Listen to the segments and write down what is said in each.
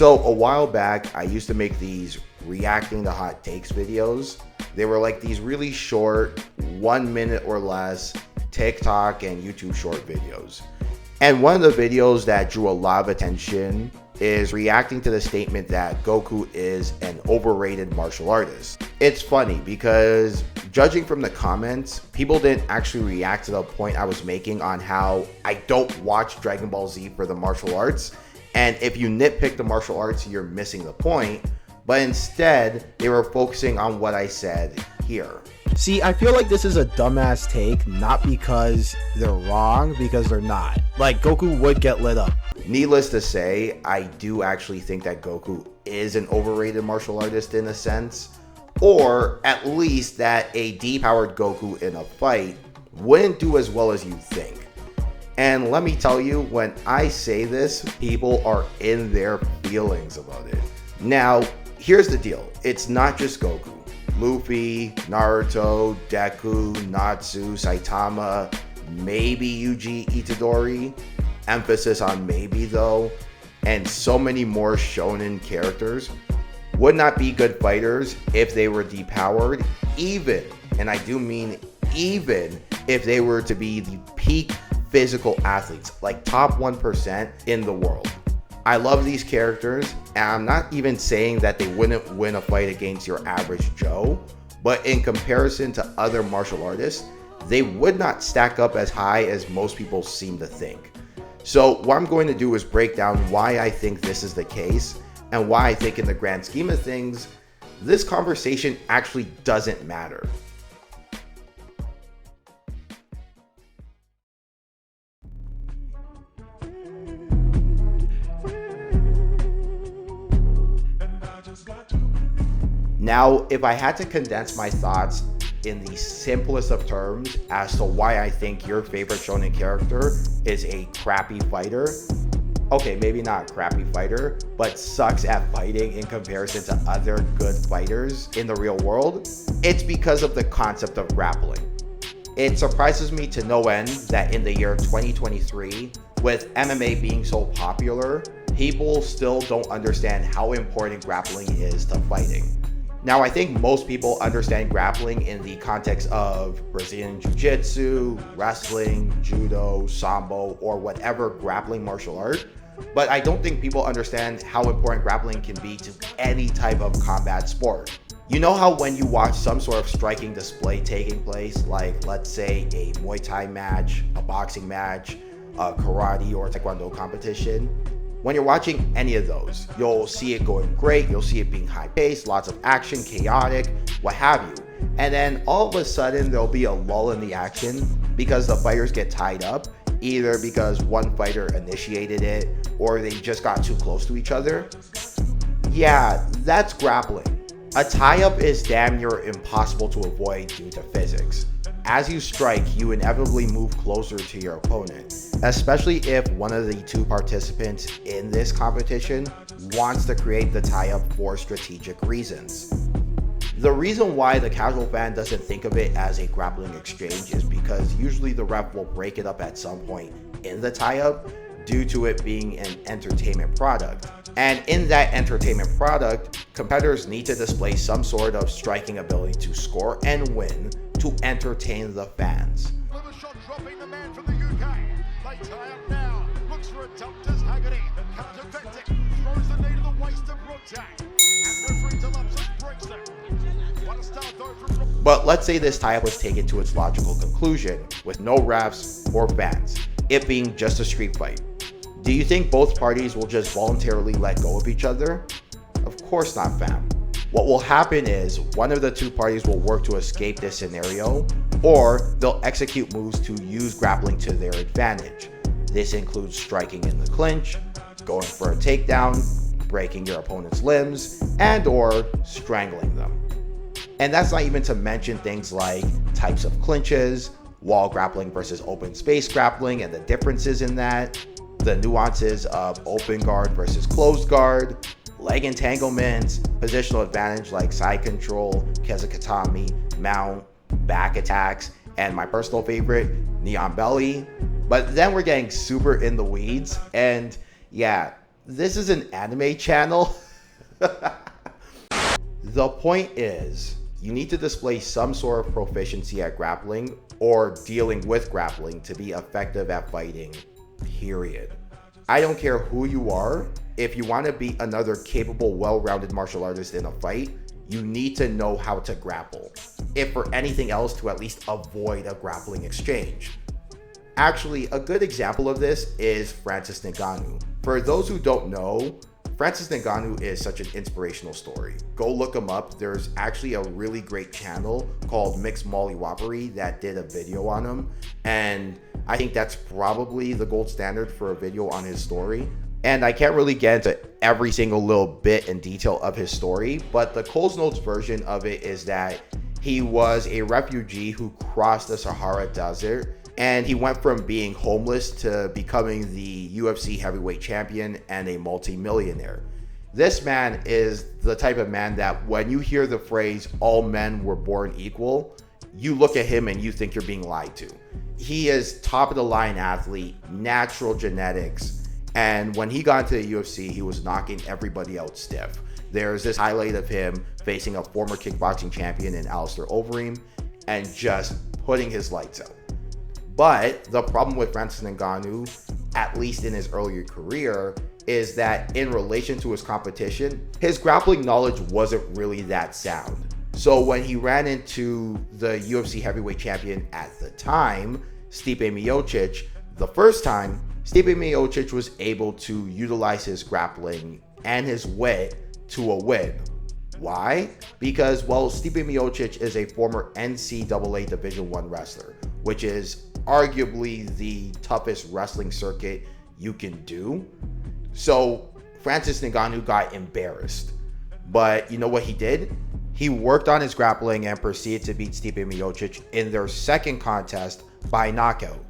So a while back, I used to make these reacting to hot takes videos. They were like these really short, 1 minute or less TikTok and YouTube short videos. And one of the videos that drew a lot of attention is reacting to the statement that Goku is an overrated martial artist. It's funny because judging from the comments, people didn't actually react to the point I was making on how I don't watch Dragon Ball Z for the martial arts. And if you nitpick the martial arts, you're missing the point. But instead, they were focusing on what I said here. See, I feel like this is a dumbass take, not because they're wrong, because they're not. Like, Goku would get lit up. Needless to say, I do actually think that Goku is an overrated martial artist in a sense, or at least that a depowered Goku in a fight wouldn't do as well as you think. And let me tell you, when I say this, people are in their feelings about it. Now, here's the deal. It's not just Goku. Luffy, Naruto, Deku, Natsu, Saitama, maybe Yuji Itadori, emphasis on maybe though, and so many more shonen characters would not be good fighters if they were depowered, even, and I do mean even, if they were to be the peak physical athletes, like top 1% in the world. I love these characters, and I'm not even saying that they wouldn't win a fight against your average Joe, but in comparison to other martial artists, they would not stack up as high as most people seem to think. So what I'm going to do is break down why I think this is the case, and why I think in the grand scheme of things, this conversation actually doesn't matter. Now, if I had to condense my thoughts in the simplest of terms as to why I think your favorite shonen character is a crappy fighter, okay, maybe not a crappy fighter, but sucks at fighting in comparison to other good fighters in the real world, it's because of the concept of grappling. It surprises me to no end that in the year 2023, with MMA being so popular, people still don't understand how important grappling is to fighting. Now, I think most people understand grappling in the context of Brazilian Jiu-Jitsu, wrestling, judo, sambo, or whatever grappling martial art, but I don't think people understand how important grappling can be to any type of combat sport. You know how when you watch some sort of striking display taking place, like let's say a Muay Thai match, a boxing match, a karate or taekwondo competition, when you're watching any of those, you'll see it going great, you'll see it being high-paced, lots of action, chaotic, what have you. And then all of a sudden, there'll be a lull in the action because the fighters get tied up, either because one fighter initiated it or they just got too close to each other. Yeah, that's grappling. A tie-up is damn near impossible to avoid due to physics. As you strike, you inevitably move closer to your opponent, especially if one of the two participants in this competition wants to create the tie-up for strategic reasons. The reason why the casual fan doesn't think of it as a grappling exchange is because usually the ref will break it up at some point in the tie-up due to it being an entertainment product. And in that entertainment product, competitors need to display some sort of striking ability to score and win to entertain the fans. Shot dropping the man from the UK. They tie up now. Looks for a dump to Haggerty. Can't defend it. Throws the knee to the waist of Rudjak. And referee Delapsus breaks it. What a start though from... But let's say this tie-up was taken to its logical conclusion with no refs or fans, it being just a street fight. Do you think both parties will just voluntarily let go of each other? Of course not, fam. What will happen is one of the two parties will work to escape this scenario, or they'll execute moves to use grappling to their advantage. This includes striking in the clinch, going for a takedown, breaking your opponent's limbs, and or strangling them. And that's not even to mention things like types of clinches, wall grappling versus open space grappling and the differences in that, the nuances of open guard versus closed guard, leg entanglements, positional advantage like side control, kezakatami, mount, back attacks, and my personal favorite, neon belly. But then we're getting super in the weeds, and yeah, This is an anime channel. The point is, you need to display some sort of proficiency at grappling or dealing with grappling to be effective at fighting, period. I don't care who you are. If you want to be another capable, well-rounded martial artist in a fight, you need to know how to grapple. If for anything else, to at least avoid a grappling exchange. Actually, a good example of this is Francis Ngannou. For those who don't know, Francis Ngannou is such an inspirational story. Go look him up. There's actually a really great channel called Mixed Mollywoppery that did a video on him. And I think that's probably the gold standard for a video on his story. And I can't really get into every single little bit and detail of his story, but the Coles Notes version of it is that he was a refugee who crossed the Sahara Desert, and he went from being homeless to becoming the UFC heavyweight champion and a multi-millionaire. This man is the type of man that when you hear the phrase, all men were born equal, you look at him and you think you're being lied to. He is top of the line athlete, natural genetics, and when he got into the UFC, he was knocking everybody out stiff. There's this highlight of him facing a former kickboxing champion in Alistair Overeem and just putting his lights out. But the problem with Francis Ngannou, at least in his earlier career, is that in relation to his competition, his grappling knowledge wasn't really that sound. So when he ran into the UFC heavyweight champion at the time, Stipe Miocic, the first time, Stipe Miocic was able to utilize his grappling and his wit to a win. Why? Because, well, Stipe Miocic is a former NCAA Division I wrestler, which is arguably the toughest wrestling circuit you can do. So Francis Ngannou got embarrassed. But you know what he did? He worked on his grappling and proceeded to beat Stipe Miocic in their second contest by knockout.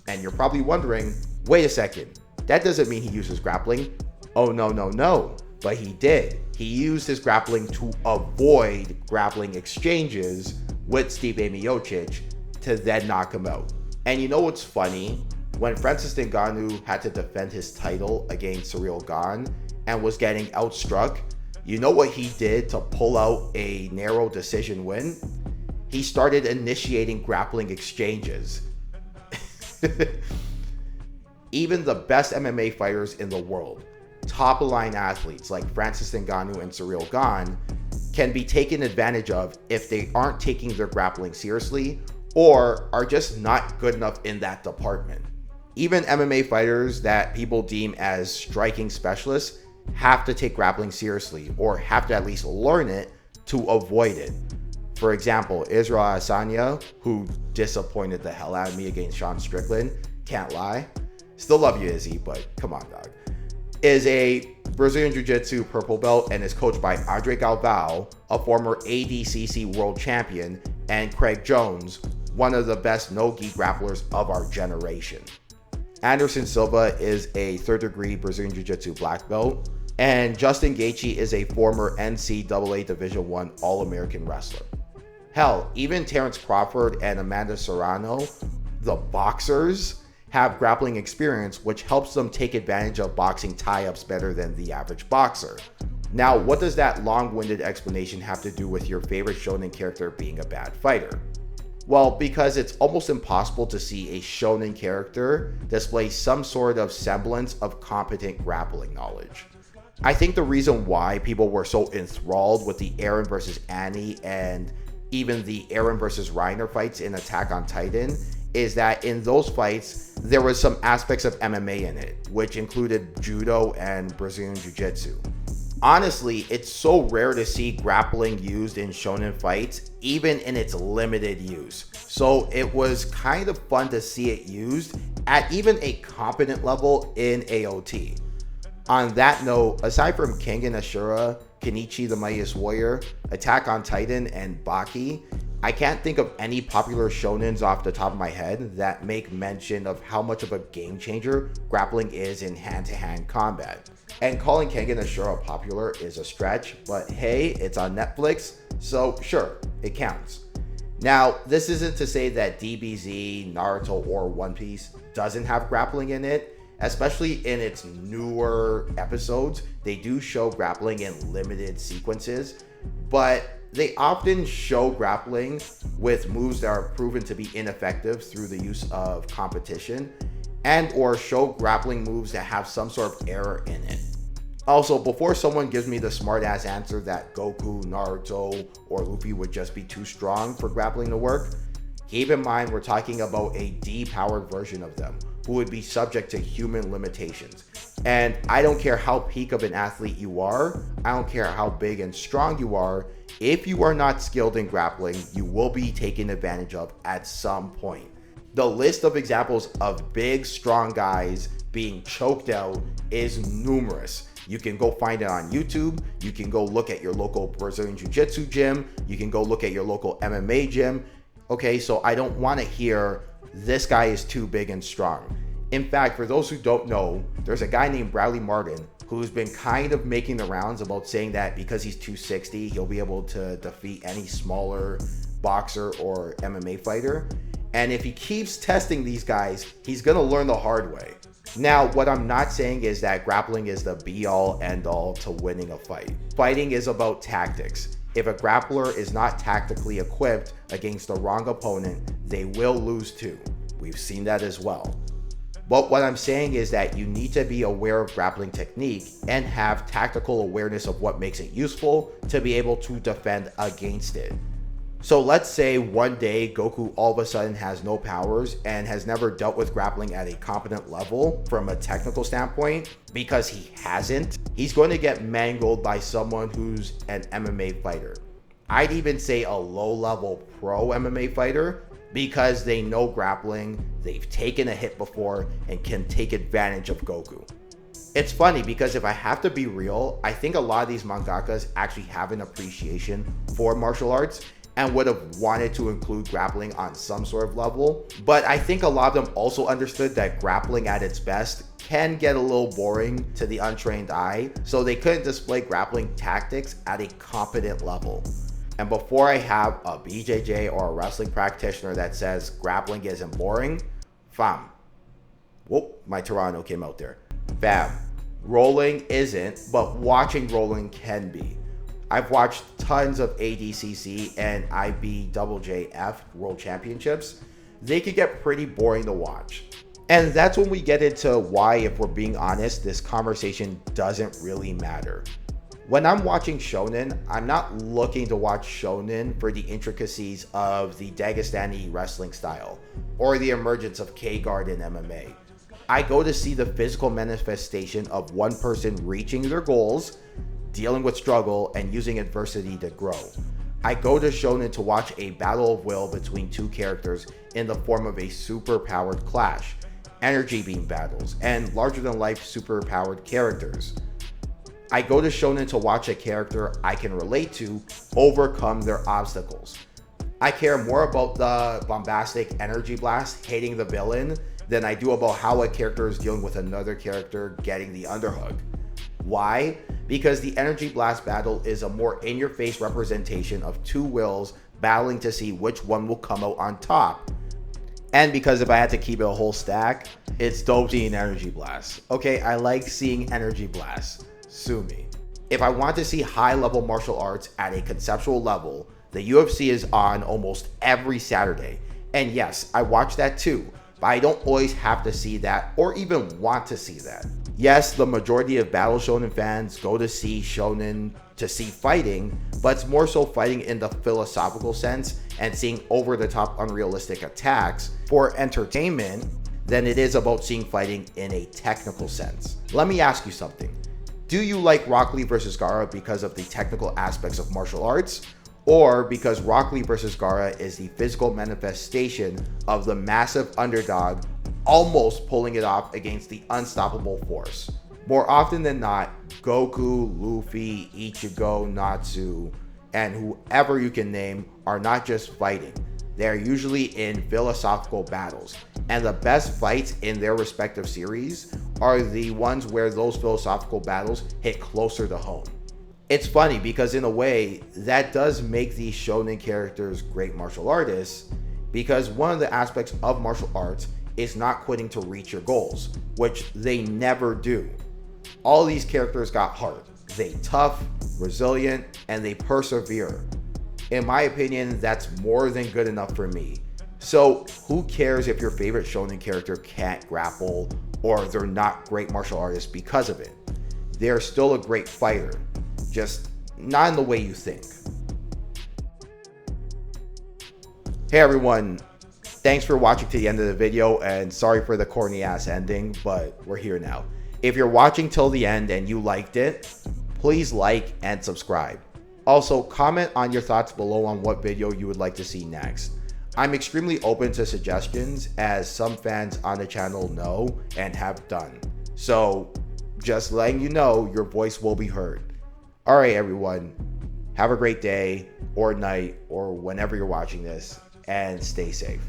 And you're probably wondering, wait a second, that doesn't mean he uses grappling. Oh, no. But he did. He used his grappling to avoid grappling exchanges with Stipe Miocic to then knock him out. And you know what's funny? When Francis Ngannou had to defend his title against Ciryl Gane and was getting outstruck, you know what he did to pull out a narrow decision win? He started initiating grappling exchanges. Even the best MMA fighters in the world, top-of-line athletes like Francis Ngannou and Ciryl Gane, can be taken advantage of if they aren't taking their grappling seriously or are just not good enough in that department. Even MMA fighters that people deem as striking specialists have to take grappling seriously or have to at least learn it to avoid it. For example, Israel Adesanya, who disappointed the hell out of me against Sean Strickland, can't lie. Still love you, Izzy, but come on, dog. Is a Brazilian Jiu-Jitsu purple belt and is coached by Andre Galvao, a former ADCC world champion, and Craig Jones, one of the best no-gi grapplers of our generation. Anderson Silva is a third-degree Brazilian Jiu-Jitsu black belt, and Justin Gaethje is a former NCAA Division I All-American wrestler. Hell, even Terrence Crawford and Amanda Serrano, the boxers, have grappling experience, which helps them take advantage of boxing tie-ups better than the average boxer. Now, what does that long-winded explanation have to do with your favorite shonen character being a bad fighter? Well, because it's almost impossible to see a shonen character display some sort of semblance of competent grappling knowledge. I think the reason why people were so enthralled with the Eren versus Annie and even the Eren versus Reiner fights in Attack on Titan is that in those fights, there was some aspects of MMA in it, which included judo and Brazilian Jiu-Jitsu. Honestly, it's so rare to see grappling used in shonen fights, even in its limited use. So it was kind of fun to see it used at even a competent level in AOT. On that note, aside from Kengan Ashura, Kenichi the Mightiest Warrior, Attack on Titan, and Baki, I can't think of any popular shonens off the top of my head that make mention of how much of a game changer grappling is in hand-to-hand combat. And calling Kengan Ashura popular is a stretch, but hey, it's on Netflix, so sure, it counts. Now, this isn't to say that DBZ, Naruto, or One Piece doesn't have grappling in it, especially in its newer episodes. They do show grappling in limited sequences, but they often show grappling with moves that are proven to be ineffective through the use of competition, and or show grappling moves that have some sort of error in it. Also, before someone gives me the smart ass answer that Goku, Naruto, or Luffy would just be too strong for grappling to work, keep in mind we're talking about a depowered version of them who would be subject to human limitations. And I don't care how peak of an athlete you are, I don't care how big and strong you are, if you are not skilled in grappling, you will be taken advantage of at some point. The list of examples of big, strong guys being choked out is numerous. You can go find it on YouTube. You can go look at your local Brazilian Jiu-Jitsu gym. You can go look at your local MMA gym. Okay, so I don't want to hear this guy is too big and strong. In fact, for those who don't know, there's a guy named Bradley Martin who's been kind of making the rounds about saying that because he's 260, he'll be able to defeat any smaller boxer or MMA fighter. And if he keeps testing these guys, he's gonna learn the hard way. Now, what I'm not saying is that grappling is the be-all, end-all to winning a fight. Fighting is about tactics. If a grappler is not tactically equipped against the wrong opponent, they will lose too. We've seen that as well. But what I'm saying is that you need to be aware of grappling technique and have tactical awareness of what makes it useful to be able to defend against it. So let's say one day Goku all of a sudden has no powers and has never dealt with grappling at a competent level from a technical standpoint. Because he hasn't, he's going to get mangled by someone who's an MMA fighter. I'd even say a low-level pro MMA fighter, because they know grappling, they've taken a hit before, and can take advantage of Goku. It's funny because if I have to be real, I think a lot of these mangakas actually have an appreciation for martial arts and would have wanted to include grappling on some sort of level. But I think a lot of them also understood that grappling at its best can get a little boring to the untrained eye, so they couldn't display grappling tactics at a competent level. And before I have a BJJ or a wrestling practitioner that says grappling isn't boring, fam. Whoop, my Toronto came out there. Fam, rolling isn't, but watching rolling can be. I've watched tons of ADCC and IBJJF World Championships. They could get pretty boring to watch. And that's when we get into why, if we're being honest, this conversation doesn't really matter. When I'm watching Shonen, I'm not looking to watch Shonen for the intricacies of the Dagestani wrestling style or the emergence of K-guard in MMA. I go to see the physical manifestation of one person reaching their goals, dealing with struggle, and using adversity to grow. I go to Shonen to watch a battle of will between two characters in the form of a super-powered clash, energy beam battles, and larger-than-life super-powered characters. I go to Shonen to watch a character I can relate to overcome their obstacles. I care more about the bombastic energy blast hitting the villain than I do about how a character is dealing with another character getting the underhook. Why? Because the energy blast battle is a more in-your-face representation of two wills battling to see which one will come out on top. And because if I had to keep it a whole stack, it's dope seeing energy blasts. Okay, I like seeing energy blasts. Sue me. If I want to see high-level martial arts at a conceptual level, the UFC is on almost every Saturday. And yes, I watch that too, but I don't always have to see that or even want to see that. Yes, the majority of Battle Shonen fans go to see Shonen to see fighting, but it's more so fighting in the philosophical sense and seeing over-the-top unrealistic attacks for entertainment than it is about seeing fighting in a technical sense. Let me ask you something. Do you like Rock Lee vs. Gaara because of the technical aspects of martial arts, or because Rock Lee vs. Gaara is the physical manifestation of the massive underdog almost pulling it off against the unstoppable force? More often than not, Goku, Luffy, Ichigo, Natsu, and whoever you can name are not just fighting. They're usually in philosophical battles, and the best fights in their respective series are the ones where those philosophical battles hit closer to home. It's funny because in a way, that does make these shonen characters great martial artists, because one of the aspects of martial arts is not quitting to reach your goals, which they never do. All these characters got heart. They tough, resilient, and they persevere. In my opinion, that's more than good enough for me. So who cares if your favorite shonen character can't grapple or they're not great martial artists because of it? They're still a great fighter, just not in the way you think. Hey everyone, thanks for watching to the end of the video, and sorry for the corny ass ending, but we're here now. If you're watching till the end and you liked it, please like and subscribe. Also, comment on your thoughts below on what video you would like to see next. I'm extremely open to suggestions, as some fans on the channel know and have done. So just letting you know, your voice will be heard. Alright everyone, have a great day or night or whenever you're watching this, and stay safe.